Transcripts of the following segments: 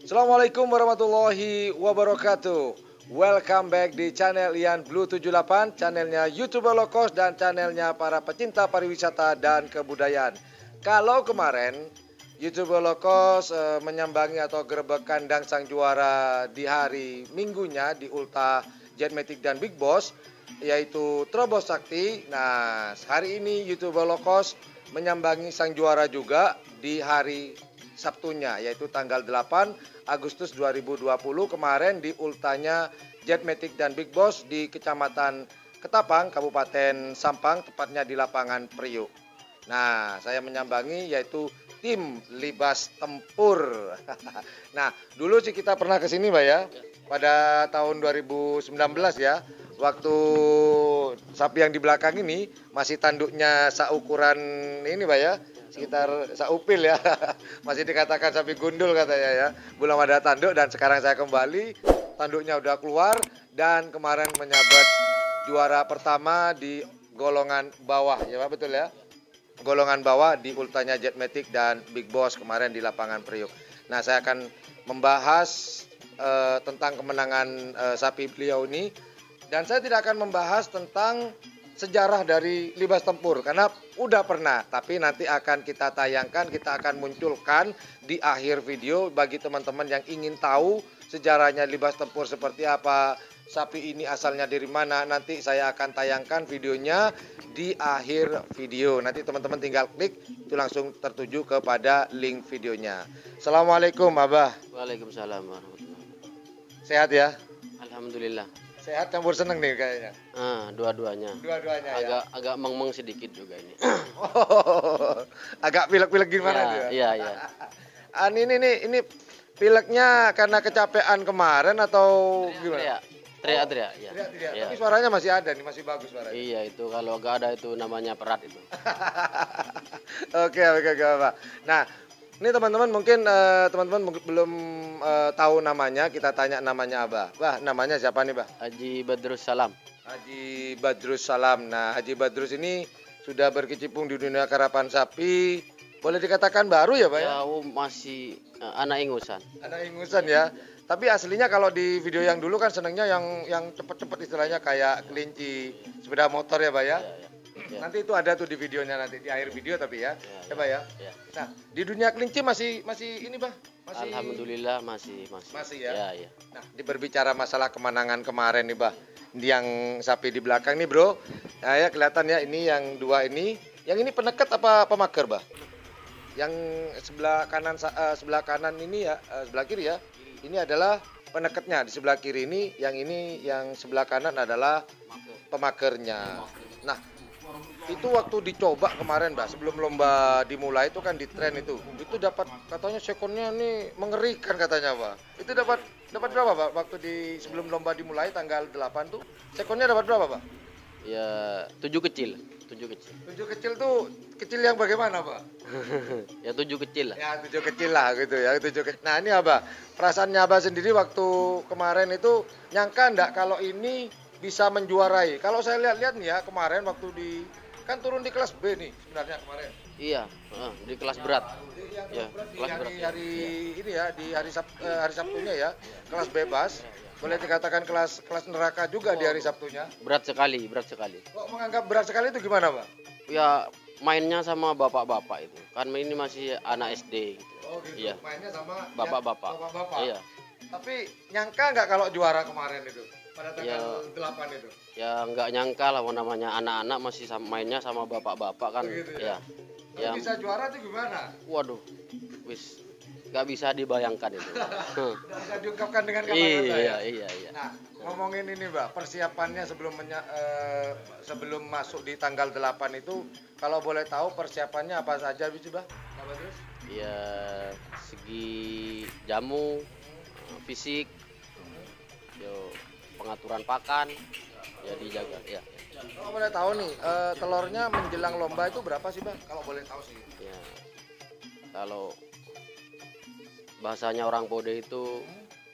Assalamualaikum warahmatullahi wabarakatuh. Welcome back di channel Ian Blue 78, channelnya YouTuber low cost dan channelnya para pecinta pariwisata dan kebudayaan. Kalau kemarin YouTuber low cost menyambangi atau gerebek kandang sang juara di hari Minggunya di Ulta Jetmatic dan Big Boss, yaitu Trobos Sakti. Nah, hari ini YouTuber low cost menyambangi sang juara juga di hari Sabtunya, yaitu tanggal 8 Agustus 2020 kemarin di ultanya Jetmatic dan Big Boss di Kecamatan Ketapang, Kabupaten Sampang, tepatnya di lapangan Priuk. Nah, saya menyambangi yaitu tim Libas Tempur. Nah, dulu sih kita pernah ke sini, Mbak ya, pada tahun 2019 ya. Waktu sapi yang di belakang ini masih tanduknya seukuran ini, Mbak ya, sekitar saupil ya. Masih dikatakan sapi gundul katanya ya. Belum ada tanduk dan sekarang saya kembali, tanduknya udah keluar dan kemarin menyabet juara pertama di golongan bawah ya Pak, betul ya? Golongan bawah di ultanya Jetmatic dan Big Boss kemarin di lapangan Priuk. Nah, saya akan membahas tentang kemenangan sapi beliau ini, dan saya tidak akan membahas tentang sejarah dari Libas Tempur karena udah pernah, tapi nanti akan kita tayangkan, kita akan munculkan di akhir video bagi teman-teman yang ingin tahu sejarahnya Libas Tempur seperti apa, sapi ini asalnya dari mana. Nanti saya akan tayangkan videonya di akhir video. Nanti teman-teman tinggal klik itu langsung tertuju kepada link videonya. Assalamualaikum Abah. Waalaikumsalam warahmatullahi wabarakatuh. Sehat ya? Alhamdulillah. Sehat campur seneng nih kayaknya. Dua-duanya. Dua-duanya ya. Agak meng-meng sedikit juga ini. Oh, agak pilek-pilek gimana ya, itu ya? Iya, iya. Ini pileknya karena kecapean kemarin atau gimana? Teriak-teriak, ya. Teriak-teriak. Ya. Tapi suaranya masih ada nih, masih bagus suaranya. Iya, itu kalau nggak ada itu namanya perat itu. Oke, Pak. Nah, ini teman-teman mungkin teman-teman belum tahu namanya, kita tanya namanya Abah. Bah, namanya siapa nih, Bah? Haji Badrus Salam. Haji Badrus Salam. Nah, Haji Badrus ini sudah berkecimpung di dunia karapan sapi. Boleh dikatakan baru ya, Pak ya? Ya, masih anak ingusan. Anak ingusan ya. Tapi aslinya kalau di video yang dulu kan senangnya yang cepet-cepet istilahnya kayak kelinci, sepeda motor ya, Pak ya? Ya. Nanti itu ada tuh di videonya nanti di akhir video tapi ya. Ya, Pak ya. Ya. Nah, di dunia kelinci masih ini, Pak? Masih. Alhamdulillah masih. Masih ya. Ya. Nah, berbicara masalah kemenangan kemarin nih, Bah. Yang sapi di belakang nih, Bro. Nah, ya kelihatan ya ini yang dua ini. Yang ini penekat apa pemager, Bah? Yang sebelah kanan ini ya, sebelah kiri ya. Ini adalah peneketnya di sebelah kiri ini yang sebelah kanan adalah pemakernya. Nah, itu waktu dicoba kemarin, Mbak, sebelum lomba dimulai itu kan di tren itu dapat katanya sekonnya nih mengerikan katanya, Pak. Itu dapat berapa, Pak? Waktu sebelum lomba dimulai tanggal 8 tuh sekonnya dapat berapa, Pak? Ya 7 kecil. 7 kecil. 7 kecil tuh kecil yang bagaimana, Pak? Ya 7 kecil lah. Ya 7 kecil lah gitu ya, 7 kecil. Nah, ini Abah, perasaannya Abah sendiri waktu kemarin itu nyangka enggak kalau ini bisa menjuarai? Kalau saya lihat-lihat nih ya kemarin waktu kan turun di kelas B nih sebenarnya kemarin. Iya, di kelas berat. Ya, kelas berat. Di hari Sabtunya ya, kelas bebas. Boleh dikatakan kelas neraka juga di hari Sabtunya. Berat sekali, berat sekali. Kok menganggap berat sekali itu gimana, Pak? Ya mainnya sama bapak-bapak itu. Kan ini masih anak SD gitu. Oh gitu. Iya. Mainnya sama Bapak-bapak. Bapak-bapak. Iya. Tapi nyangka nggak kalau juara kemarin itu pada tanggal 8 itu? Ya nggak nyangka lah namanya anak-anak masih mainnya sama bapak-bapak kan. Begitu ya. Ya. Bisa juara tuh gimana? Waduh, wis nggak bisa dibayangkan itu. Nggak bisa diungkapkan dengan kata-kata ya. Iya. Nah, ngomongin ini, Mbak, persiapannya sebelum masuk di tanggal 8 itu, kalau boleh tahu persiapannya apa saja, Mbak? Terus? Ya, segi jamu, fisik, pengaturan pakan, ya dijaga. Ya. Kalau boleh tahu nih, telurnya menjelang lomba itu berapa sih, Mbak? Kalau boleh tahu sih. Ya, kalau bahasanya orang Bode itu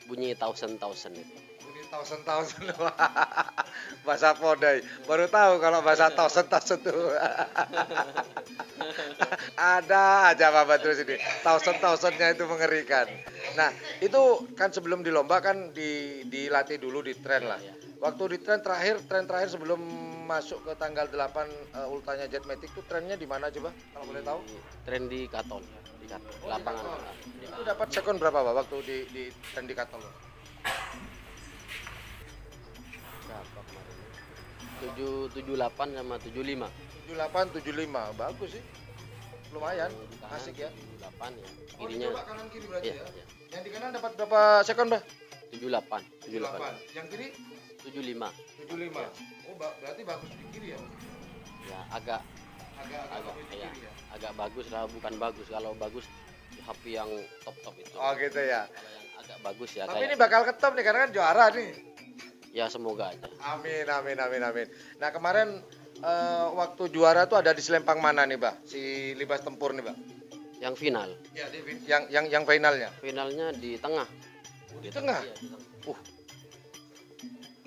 bunyi thousand itu. Bunyi thousand bahasa Podai. Baru tahu kalau bahasa thousand itu. Ada aja Bapak terus ini. Thousandnya itu mengerikan. Nah, itu kan sebelum di lomba kan dilatih dulu di tren lah. Waktu di tren terakhir sebelum masuk ke tanggal 8 ultanya Jetmatic itu trennya di mana coba? Kalau boleh tahu? Tren di Katon. Lapangan. Itu dapat sekon berapa, Pak, waktu di tren di Katon? Berapa kemarin? 78 sama 75. 78 75. Bagus sih. Lumayan, asik ya. 78 ya. Kirinya. Oh, kanan kiri berarti ya. Iya. Yang di kanan dapat berapa sekon, Mbak? 78. Yang kiri 75. 75. Ya. Oh, berarti bagus di kiri ya? Ya, agak bagus di ya, kiri ya. agak bagus lah, bukan bagus. Kalau bagus HP yang top itu. Oh, gitu ya. Kalau yang agak bagus ya. Tapi ini bakal ketop nih karena kan juara nih. Ya semoga aja. Amin. Nah, kemarin waktu juara tuh ada di Selempang mana nih, Mbak? Si Libas Tempur nih, Mbak? Yang final. Ya, yang finalnya. Finalnya di tengah. Di tengah. Iya, di tengah.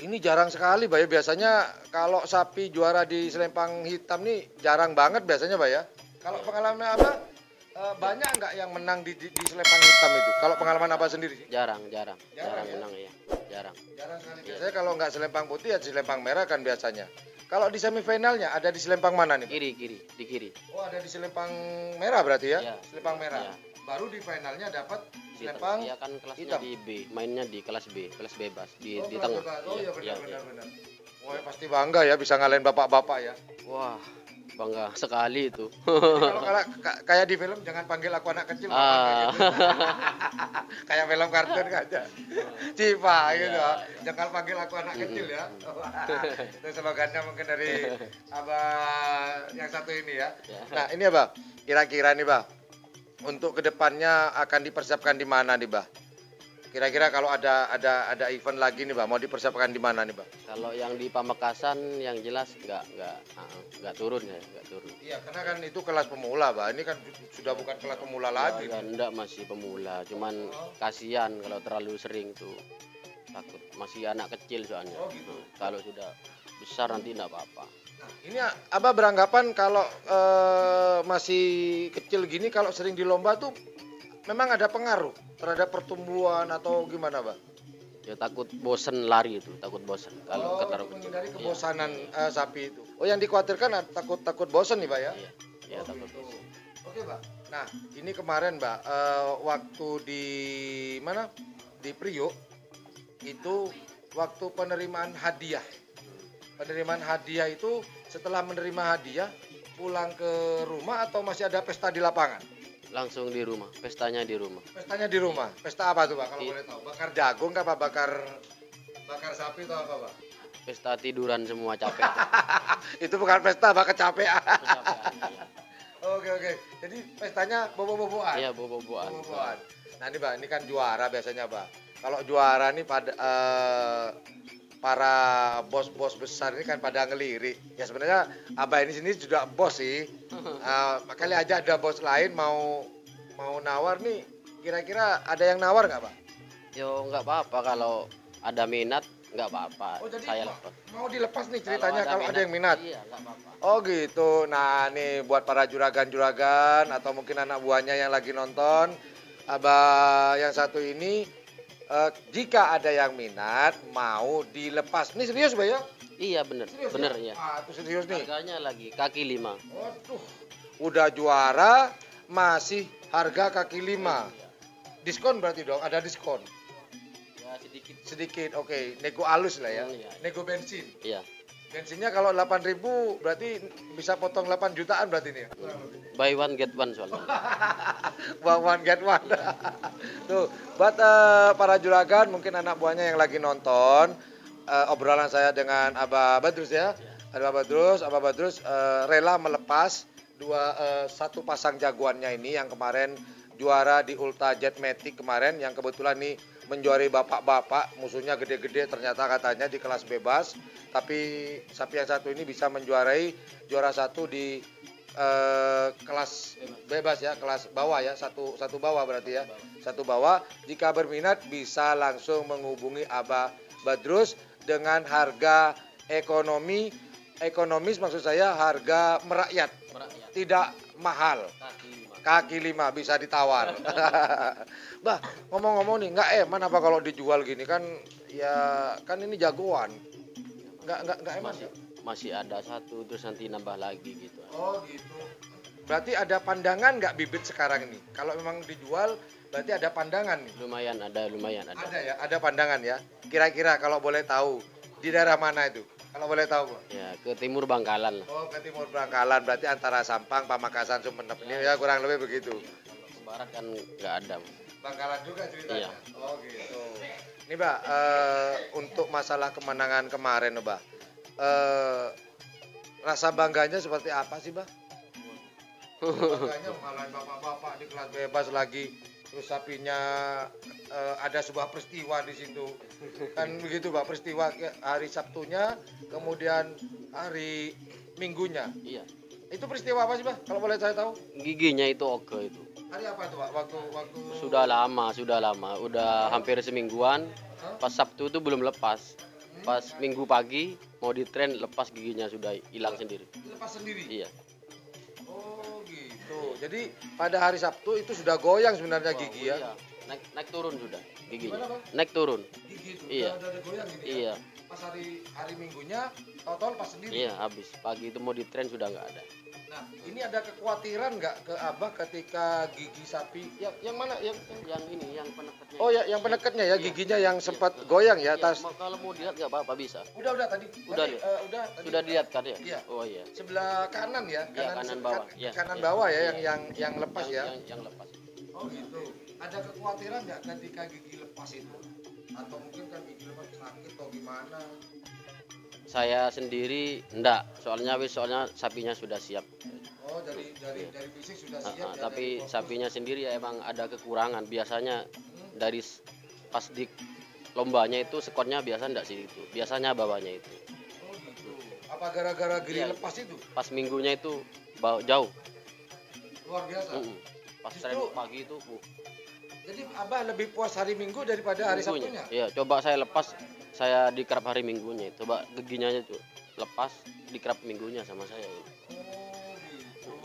Ini jarang sekali, Mbak ya. Biasanya kalau sapi juara di Selempang Hitam nih jarang banget biasanya, Mbak ya. Kalau pengalaman apa? Banyak nggak yang menang di Selempang Hitam itu? Kalau pengalaman apa sendiri sih? Jarang ya? menang ya. Jarang sekali. Biasanya kalau nggak Selempang Putih ya di Selempang Merah kan biasanya. Kalau di semifinalnya ada di Selempang mana nih, Pak? Di kiri. Oh, ada di Selempang Merah berarti ya? Ya. Selempang Merah. Ya. Baru di finalnya dapat Selempang Iya kan kelasnya Hitam. di B, mainnya di kelas B, kelas bebas di kelas tengah. bebas. Oh iya Iya. benar. Wah, pasti bangga ya bisa ngalahin bapak-bapak ya. Wah, bangga sekali itu. Kalau kayak di film jangan panggil aku anak kecil, Bapak, gitu. Kayak film kartun aja. Cipa gitu. Jangan panggil aku anak kecil ya. Itu slogannya mungkin dari Abah yang satu ini ya. Nah, ini ya, Bah. Kira-kira nih, Bah. Untuk kedepannya akan dipersiapkan di mana nih, Bah? Kira-kira kalau ada event lagi nih, Bah, mau dipersiapkan di mana nih, Bah? Kalau yang di Pamekasan yang jelas nggak turun ya, nggak turun. Iya, karena kan itu kelas pemula, Bah. Ini kan sudah bukan kelas pemula lagi. Enggak, masih pemula. Cuman kasihan kalau terlalu sering tuh. Takut masih anak kecil soalnya. Oh, gitu. Kalau sudah besar nanti enggak apa-apa. Nah, ini Abah beranggapan kalau masih kecil gini kalau sering di lomba tuh memang ada pengaruh terhadap pertumbuhan atau gimana, Pak? Ya takut bosen lari itu, takut bosen kalau ketaruh kecil. Menghindari kebosanan sapi itu. Oh, yang dikhawatirkan takut bosen nih, Pak ya? Iya, takut gitu. bosen. Oke, Pak. Nah, ini kemarin, Pak, waktu di mana? Di Priok itu waktu penerimaan hadiah. Penerimaan hadiah itu setelah menerima hadiah pulang ke rumah atau masih ada pesta di lapangan? Langsung di rumah, pestanya di rumah. Pestanya di rumah. Pesta apa tuh Pak kalau Iya. boleh tahu? Bakar jagung apa bakar sapi atau apa Pak? Pesta tiduran semua capek. Itu bukan pesta, Pak, kecapean. Kecapean, iya. Oke. Jadi pestanya bobo-boboan. Iya, bobo-boboan. Bobo-boboan. Nah ini Pak, ini kan juara biasanya Pak. Kalau juara nih pada para bos-bos besar ini kan pada ngelirik. Ya sebenarnya Abah ini sini juga bos sih. Makanya aja ada bos lain mau nawar nih. Kira-kira ada yang nawar nggak Pak? Yo nggak apa-apa kalau ada minat, nggak apa-apa. Oh jadi Saya lepas. mau dilepas nih ceritanya kalau ada yang minat. Iya, nggak apa-apa. Oh gitu. Nah nih buat para juragan-juragan atau mungkin anak buahnya yang lagi nonton, Abah yang satu ini, jika ada yang minat mau dilepas. Ini serius Mbak ya? Iya bener, Serius bener ya? ya. Itu serius nih. Harganya lagi kaki 5. Waduh, udah juara masih harga kaki 5. Diskon berarti dong, ada diskon. Ya sedikit. Sedikit, oke. Nego alus lah ya. Iya. Nego bensin. Iya. Bensinnya kalau 8.000 berarti bisa potong 8 jutaan berarti nih. Buy one get one soalnya. One get one. Tuh, buat para juragan mungkin anak buahnya yang lagi nonton obrolan saya dengan Abah Badrus ya. Abah Badrus rela melepas satu pasang jagoannya ini yang kemarin juara di Ultra Jet Matic kemarin yang kebetulan nih menjuari bapak-bapak, musuhnya gede-gede ternyata katanya di kelas bebas, tapi sapi yang satu ini bisa menjuarai juara satu di kelas bebas ya, kelas bawah ya, satu bawah berarti ya, satu bawah. Jika berminat bisa langsung menghubungi Abah Badrus dengan harga ekonomis maksud saya harga merakyat, tidak mahal. Kaki 5 bisa ditawar. Bah, ngomong-ngomong nih, nggak eman apa kalau dijual gini kan? Ya kan ini jagoan. Nggak eman. Masih ada satu terus nanti nambah lagi gitu. Oh gitu. Berarti ada pandangan nggak bibit sekarang ini? Kalau memang dijual, berarti ada pandangan nih. Lumayan ada. Ada ya, ada pandangan ya. Kira-kira kalau boleh tahu di daerah mana itu? Kalau boleh tahu, Pak. Ya ke timur Bangkalan lah. Oh, ke timur Bangkalan, berarti antara Sampang, Pamekasan, Sumenep ini ya kurang lebih begitu. Ke barat kan nggak ada. Bangkalan juga ceritanya. Iya. Oh gitu. Ini Mbak, untuk masalah kemenangan kemarin, Mbak, rasa bangganya seperti apa sih, Mbak? Bangganya mengalahin bapak-bapak di kelas bebas lagi, terus sapinya ada sebuah peristiwa di situ, kan begitu Mbak, peristiwa hari Sabtunya, kemudian hari Minggunya. Iya. Itu peristiwa apa sih, Mbak? Kalau boleh saya tahu? Giginya itu oke itu. Hari apa itu, Pak? Waktu Sudah lama. Udah hampir semingguan. Pas Sabtu itu belum lepas. Pas Minggu pagi mau ditren lepas giginya sudah hilang sendiri. lepas sendiri. Iya. Oh gitu. Jadi pada hari Sabtu itu sudah goyang sebenarnya gigi ya. Iya. Naik turun sudah giginya. Gimana, Pak? Naik turun. Gigi itu Iya. udah ada goyang gitu ya. Iya. Pas hari Minggunya total pas sendiri. Iya, habis. Pagi itu mau ditren sudah nggak ada. Nah, ini ada kekhawatiran nggak ke Abah ketika gigi sapi yang mana yang Ini yang penekatnya. Oh ya, yang penekatnya ya, Iya. giginya yang sempat goyang ya Iya, atas. kalau mau dilihat nggak apa-apa bisa. Udah tadi. Udah, Tadi, lihat. udah tadi. Sudah dilihat kan ya? Iya. Oh iya. Sebelah kanan ya, Iya, kanan bawah. Iya, kanan iya. bawah ya Iya. yang lepas ya. Yang lepas. Oh gitu. Ada kekhawatiran nggak ketika gigi lepas itu? Atau mungkin kan gigi lepas sakit atau gimana? Saya sendiri enggak, soalnya sapinya sudah siap. Oh, dari fisik sudah siap ya. Tapi dari sapinya sendiri ya emang ada kekurangan. Biasanya pas di lombanya itu skornya biasa enggak sih itu. Biasanya bawahnya itu. Oh gitu. Apa gara-gara gigi Iya. lepas itu? Pas minggunya itu jauh. Luar biasa. Pas Justru- tren pagi itu Jadi Abah lebih puas hari Minggu daripada hari minggunya. Sabtunya? Iya, coba saya lepas, saya dikerap hari Minggunya. Coba giginya itu lepas dikerap Minggunya sama saya. Oh gitu.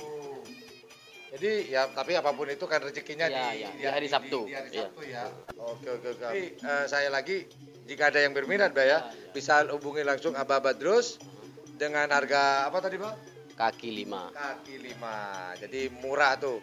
Jadi ya tapi apapun itu kan rezekinya Iya, di hari Sabtu. Di hari Iya. Sabtu ya. Oke. Tapi saya lagi jika ada yang berminat Mbak ya, bisa hubungi langsung Abah Badrus dengan harga apa tadi Pak? Kaki 5. Kaki 5. Jadi murah tuh.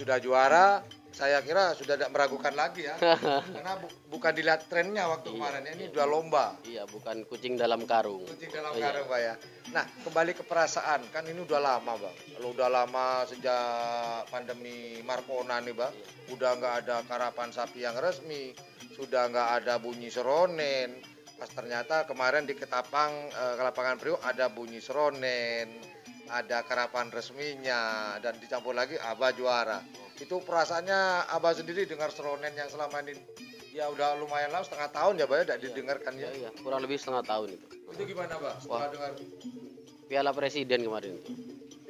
sudah juara, saya kira sudah tidak meragukan lagi ya. Karena bukan dilihat trennya waktu kemarin, ini udah lomba. Iya, bukan kucing dalam karung. Kucing dalam karung, Pak ya. Nah, kembali ke perasaan, kan ini udah lama, Bang. Kalau udah lama sejak pandemi Marcona nih, Bang. Udah nggak ada karapan sapi yang resmi, sudah nggak ada bunyi seronen. Pas ternyata kemarin di Ketapang, ke lapangan Priok ada bunyi seronen, ada karapan resminya, dan dicampur lagi Abah juara. Itu perasaannya Abah sendiri dengar seronen yang selama ini ya udah lumayan lama, setengah tahun ya, Pak ya, tidak didengarkan ya. Iya, kurang lebih setengah tahun itu. Itu gimana, Pak, setelah dengar? Piala Presiden kemarin itu.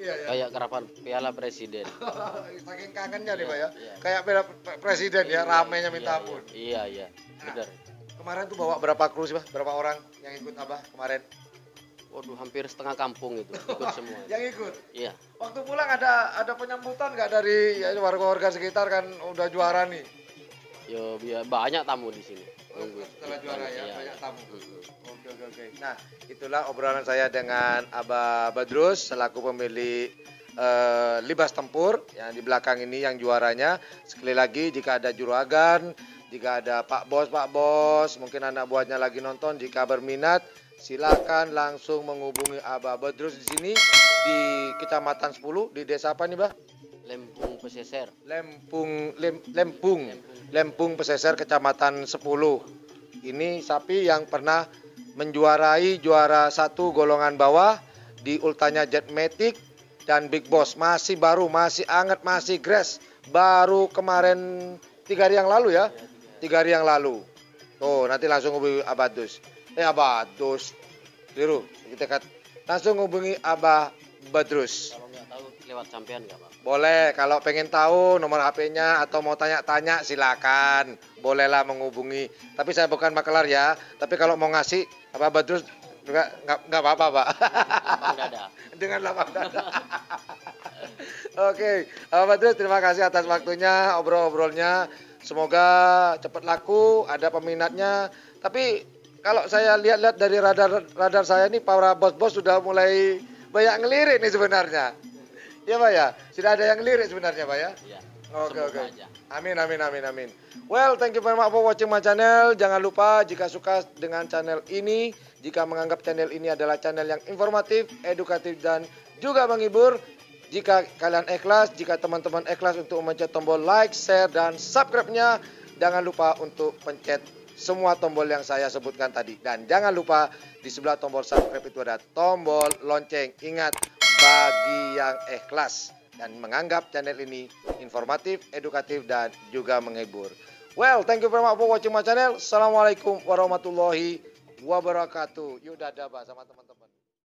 Iya ya. Kayak karapan Piala Presiden. Saking kangennya nih, Pak ya. Iya. Kayak piala presiden ya, ramenya minta ampun. Iya, benar. Kemarin tuh bawa berapa kru sih, Pak? Berapa orang yang ikut Abah kemarin? Waduh, hampir setengah kampung itu ikut semua. Yang ikut? Iya. Waktu pulang ada penyambutan nggak dari ya, warga-warga sekitar, kan udah juara nih? Yo, banyak tamu di sini. Setelah juara ya, Iya, banyak iya. tamu. Oke. Nah, itulah obrolan saya dengan Abah Badrus selaku pemilik Libas Tempur yang di belakang ini yang juaranya. Sekali lagi, jika ada juragan, jika ada Pak Bos, mungkin anak buahnya lagi nonton, jika berminat, silakan langsung menghubungi Abah Badrus di sini di Kecamatan 10, di desa apa nih, Bah? Lempung Peseser. Lempung Peseser, Kecamatan 10. Ini sapi yang pernah menjuarai juara 1 golongan bawah di ultanya Jetmatic dan Big Boss. Masih baru, masih anget, masih grass. Baru kemarin 3 hari yang lalu ya. 3 hari yang lalu. Tuh, nanti langsung hubungi Abah Badrus. Biru, langsung hubungi Abah Badrus. Kalau nggak tahu lewat sampean nggak, Pak? Boleh, kalau pengen tahu nomor HP-nya atau mau tanya-tanya silakan. Bolehlah menghubungi. Tapi saya bukan makelar ya. Tapi kalau mau ngasih Abah Badrus nggak apa-apa, Pak. Lapang dada. Dengan lapang dada. Oke, Abah Badrus, terima kasih atas waktunya, obrol-obrolnya. Semoga cepat laku, ada peminatnya. Tapi kalau saya lihat-lihat dari radar saya ini, para bos-bos sudah mulai banyak ngelirik nih sebenarnya. Ya, Pak ya, sudah ada yang lirik sebenarnya, Pak ya. Iya. Oke. Aja. Amin. Well, thank you very much for watching my channel. Jangan lupa jika suka dengan channel ini, jika menganggap channel ini adalah channel yang informatif, edukatif, dan juga menghibur, jika kalian ikhlas, jika teman-teman ikhlas untuk mencet tombol like, share, dan subscribe-nya, jangan lupa untuk pencet semua tombol yang saya sebutkan tadi. Dan jangan lupa di sebelah tombol subscribe itu ada tombol lonceng. Ingat, bagi yang ikhlas dan menganggap channel ini informatif, edukatif, dan juga menghibur. Well, thank you very much for watching my channel. Assalamualaikum warahmatullahi wabarakatuh. Yuk dadah, Pak, sama teman-teman.